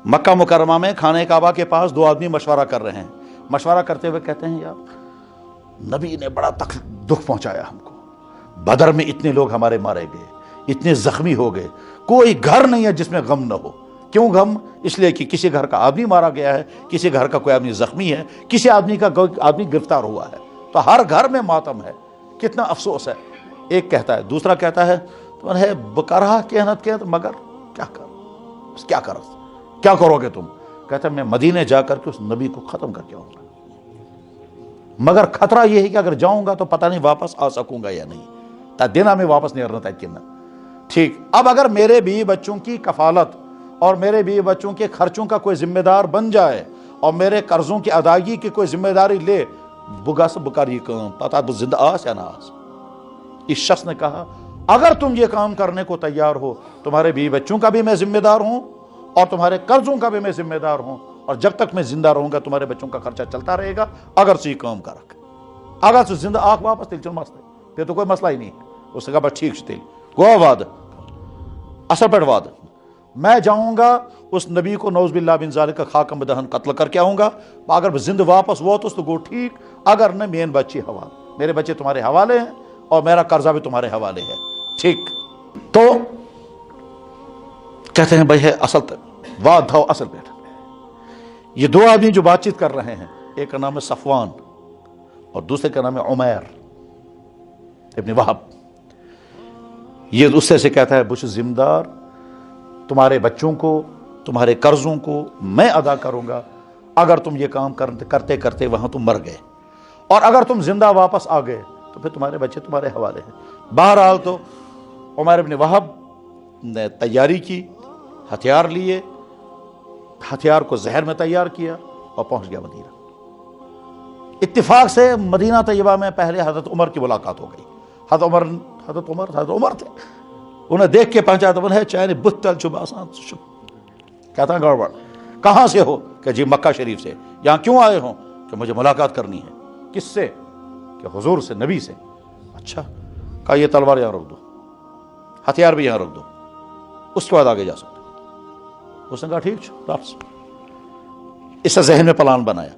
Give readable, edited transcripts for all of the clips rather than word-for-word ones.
مکہ مکرمہ میں خانہ کعبہ کے پاس دو آدمی مشورہ کر رہے ہیں. مشورہ کرتے ہوئے کہتے ہیں یار نبی نے بڑا دکھ پہنچایا ہم کو, بدر میں اتنے لوگ ہمارے مارے گئے, اتنے زخمی ہو گئے, کوئی گھر نہیں ہے جس میں غم نہ ہو. کیوں غم؟ اس لیے کہ کسی گھر کا آدمی مارا گیا ہے, کسی گھر کا کوئی آدمی زخمی ہے, کسی آدمی کا آدمی گرفتار ہوا ہے, تو ہر گھر میں ماتم ہے. کتنا افسوس ہے. ایک کہتا ہے, دوسرا کہتا ہے تو ہے بکرہ کہنت کے مگر کیا کرو گے تم؟ کہتا ہے میں مدینے جا کر کے اس نبی کو ختم کر کے آؤں گا, مگر خطرہ یہ ہے کہ اگر جاؤں گا تو پتہ نہیں واپس آ سکوں گا یا نہیں. تا دینا میں واپس نہیں آنا تھا. ٹھیک, اب اگر میرے بیوی بچوں کی کفالت اور میرے بیوی بچوں کے خرچوں کا کوئی ذمہ دار بن جائے اور میرے قرضوں کی ادائیگی کی کوئی ذمہ داری لے, بگا سے بکار یہ کام پتہ تو زندہ آس یا نہ آس. اس شخص نے کہا اگر تم یہ کام کرنے کو تیار ہو, تمہارے بیوی بچوں کا بھی میں ذمہ دار ہوں اور تمہارے قرضوں کا بھی میں ذمہ دار ہوں, اور جب تک میں زندہ رہوں گا تمہارے بچوں کا خرچہ چلتا رہے گا. اگر سے یہ کام کر رکھ, اگر سے زندہ آخ واپس تیل چل مسئلہ, پھر تو کوئی مسئلہ ہی نہیں ہے. اس نے کہا بس ٹھیک تیل گو وعد اصل پر وعد, میں جاؤں گا اس نبی کو نعوذ باللہ بن ذالک خاکم بدہن قتل کر کے آؤں گا. اگر زندہ واپس وہ تو گو ٹھیک, اگر نہ مین بچے حوالے, میرے بچے تمہارے حوالے ہیں اور میرا قرضہ بھی تمہارے حوالے ہے. ٹھیک, تو کہتے ہیں بھائی ہے اصل وعد تھا اصل بیٹا. یہ دو آدمی جو بات چیت کر رہے ہیں, ایک کا نام ہے صفوان اور دوسرے کا نام ہے عمیر ابن وہب. یہ اس سے کہتا ہے بش ذمہ دار, تمہارے بچوں کو تمہارے قرضوں کو میں ادا کروں گا اگر تم یہ کام کرتے کرتے وہاں تم مر گئے, اور اگر تم زندہ واپس آ گئے تو پھر تمہارے بچے تمہارے حوالے ہیں. بہرحال تو عمیر ابن وہب نے تیاری کی, ہتھیار لیے, ہتھیار کو زہر میں تیار کیا اور پہنچ گیا مدینہ. اتفاق سے مدینہ طیبہ میں پہلے حضرت عمر کی ملاقات ہو گئی. حضرت عمر تھے, انہیں دیکھ کے پہنچا تو انہیں چاہے بتل چب آسان کہتا ہے گڑبڑ, کہاں سے ہو؟ کہ جی مکہ شریف سے. یہاں کیوں آئے ہوں؟ کہ مجھے ملاقات کرنی ہے. کس سے؟ کہ حضور سے, نبی سے. اچھا, کہا یہ تلوار یہاں رکھ دو, ہتھیار بھی یہاں رکھ دو, اس کے بعد آگے جا سکتے. اس نے کہا ٹھیک واپس. اس سے ذہن میں پلان بنایا,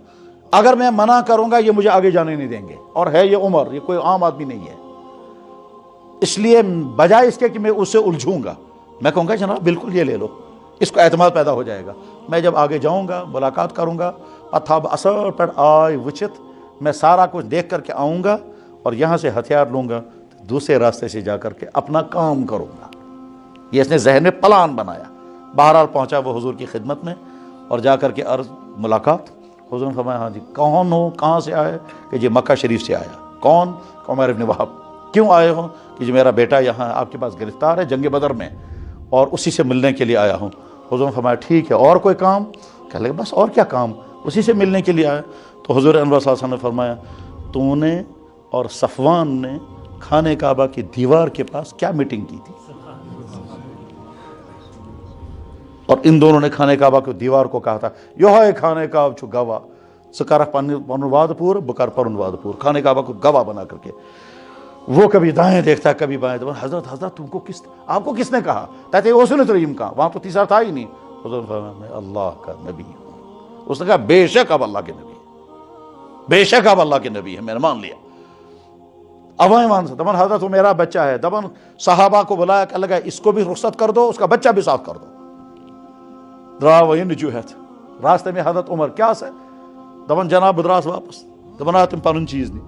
اگر میں منع کروں گا یہ مجھے آگے جانے نہیں دیں گے, اور ہے یہ عمر, یہ کوئی عام آدمی نہیں ہے, اس لیے بجائے اس کے کہ میں اس سے الجھوں گا, میں کہوں گا جناب بالکل یہ لے لو, اس کو اعتماد پیدا ہو جائے گا. میں جب آگے جاؤں گا ملاقات کروں گا, اتھاب اثر پر آئے وچت, میں سارا کچھ دیکھ کر کے آؤں گا اور یہاں سے ہتھیار لوں گا, دوسرے راستے سے جا کر کے اپنا کام کروں گا. یہ اس نے ذہن میں پلان بنایا. بہرحال پہنچا وہ حضور کی خدمت میں اور جا کر کے عرض ملاقات. حضور نے فرمایا ہاں جی کون ہو, کہاں سے آئے؟ کہ جی مکہ شریف سے آیا. کون؟ عمیر ابن وہب. کیوں آئے ہوں؟ کہ جی میرا بیٹا یہاں آپ کے پاس گرفتار ہے جنگ بدر میں, اور اسی سے ملنے کے لیے آیا ہوں. حضور نے فرمایا ٹھیک ہے, اور کوئی کام؟ کہنے لگے بس اور کیا کام, اسی سے ملنے کے لیے آیا. تو حضور انور صلی اللہ علیہ وسلم نے فرمایا تو نے اور صفوان نے خانہ کعبہ کی دیوار کے پاس کیا میٹنگ کی تھی؟ اور ان دونوں نے خانہ کعبہ کی دیوار کو کہا تھا یہ ہے خانہ کعبہ چھو گواہ سکارہ پنواد پور بکار پرنواد پور, خانہ کعبہ کو گواہ بنا کر کے. وہ کبھی دائیں دیکھتا کبھی بائیں. حضرت تم کو آپ کو کس نے کہا؟ کہتے ہیں اصول تریم کا, وہاں تو تیسرا تھا ہی نہیں. حضرت میں اللہ کا نبی ہوں. اس نے کہا بے شک اب اللہ کے نبی ہے, بے شک اب اللہ کے نبی ہے, میں نے مان لیا. اب مان سے دبن حضرت وہ میرا بچہ ہے. دبن صحابہ کو بلایا کہ لگا اس کو بھی رخصت کر دو, اس کا بچہ بھی ساتھ کر دو. درا وہ نجوہت راستے میں حضرت عمر کیا سے دبن جناب بدراس واپس دبن تم پن چیز نہیں.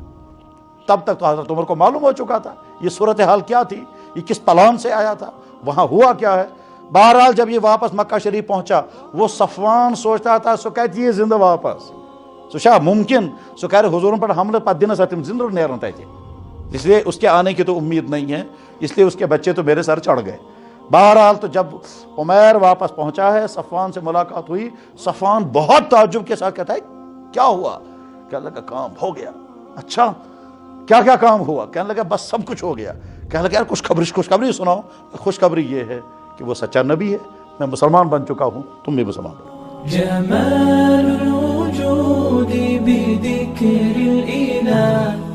تب تک تو حضرت عمر کو معلوم ہو چکا تھا یہ صورتحال کیا تھی, یہ کس پلان سے آیا تھا, وہاں ہوا کیا ہے. بہرحال جب یہ واپس مکہ شریف پہنچا, وہ صفوان سوچتا تھا سو کہتی ہے زندہ واپس, سو شاہ ممکن سو کہہ رہے حضور پر حملے پر دن سے تم زندہ نیرن تھے, اس لیے اس کے آنے کی تو امید نہیں ہے, اس لیے اس کے بچے تو میرے سر چڑھ گئے. بہرحال تو جب عمیر واپس پہنچا ہے, صفوان سے ملاقات ہوئی. صفوان بہت تعجب کے ساتھ کہتا ہے کیا ہوا؟ کہنے لگا کام ہو گیا. اچھا کیا کیا کام ہوا؟ کہنے لگا بس سب کچھ ہو گیا. کہنے لگا یار خوشخبری سناؤ. خوشخبری یہ ہے کہ وہ سچا نبی ہے, میں مسلمان بن چکا ہوں, تم بھی مسلمان بنو. جمال الوجود بذكر الإله